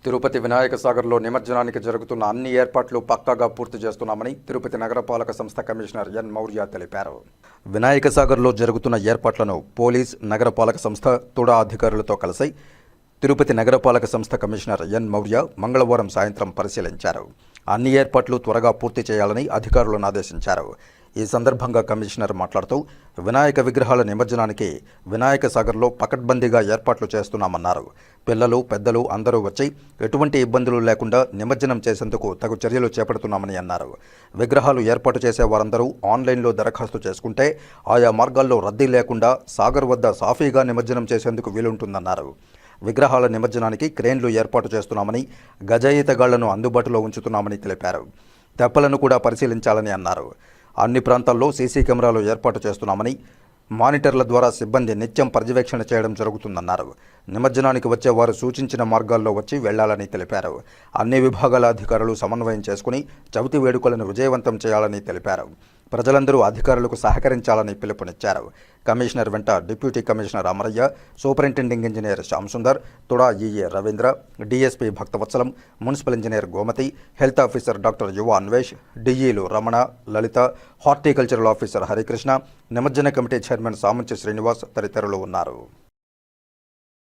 తిరుపతి వినాయక సాగర్లో నిమజ్జనానికి జరుగుతున్న అన్ని ఏర్పాట్లు పక్కాగా పూర్తి చేస్తున్నామని తిరుపతి నగరపాలక సంస్థ కమిషనర్ ఎన్ మౌర్య తెలిపారు. వినాయక సాగర్లో జరుగుతున్న ఏర్పాట్లను పోలీస్, నగరపాలక సంస్థ, తుడా అధికారులతో కలిసి తిరుపతి నగరపాలక సంస్థ కమిషనర్ ఎన్ మౌర్య మంగళవారం సాయంత్రం పరిశీలించారు. అన్ని ఏర్పాట్లు త్వరగా పూర్తి చేయాలని అధికారులను ఆదేశించారు. ఈ సందర్భంగా కమిషనర్ మాట్లాడుతూ వినాయక విగ్రహాల నిమజ్జనానికి వినాయక సాగర్లో పకడ్బందీగా ఏర్పాట్లు చేస్తున్నామన్నారు. పిల్లలు, పెద్దలు అందరూ వచ్చి ఎటువంటి ఇబ్బందులు లేకుండా నిమజ్జనం చేసేందుకు తగు చర్యలు చేపడుతున్నామని అన్నారు. విగ్రహాలు ఏర్పాటు చేసే వారందరూ ఆన్లైన్లో దరఖాస్తు చేసుకుంటే ఆయా మార్గాల్లో రద్దీ లేకుండా సాగర్ వద్ద సాఫీగా నిమజ్జనం చేసేందుకు వీలుంటుందన్నారు. విగ్రహాల నిమజ్జనానికి క్రేన్లు ఏర్పాటు చేస్తున్నామని, గజాయితగాళ్లను అందుబాటులో ఉంచుతున్నామని తెలిపారు. తెప్పలను కూడా పరిశీలించాలని అన్నారు. అన్ని ప్రాంతాల్లో సీసీ కెమెరాలు ఏర్పాటు చేస్తున్నామని, మానిటర్ల ద్వారా సిబ్బంది నిత్యం పర్యవేక్షణ చేయడం జరుగుతుందన్నారు. నిమజ్జనానికి వచ్చే వారు సూచించిన మార్గాల్లో వచ్చి వెళ్లాలని తెలిపారు. అన్ని విభాగాల అధికారులు సమన్వయం చేసుకుని చవితి వేడుకలను విజయవంతం చేయాలని తెలిపారు. ప్రజలందరూ అధికారులకు సహకరించాలని పిలుపునిచ్చారు. కమిషనర్ వెంట deputy commissioner Amaraiah, superintending engineer Shyam Sundar, TUDA EE Ravindra, DSP Bhaktavatsalam, municipal engineer Gomathi, health officer doctor Yuva Anvesh, డిఈలు రమణ, లలిత, హార్టికల్చరల్ ఆఫీసర్ హరికృష్ణ, నిమజ్జన కమిటీ చైర్మన్ సామంచి శ్రీనివాస్ తదితరులు ఉన్నారు.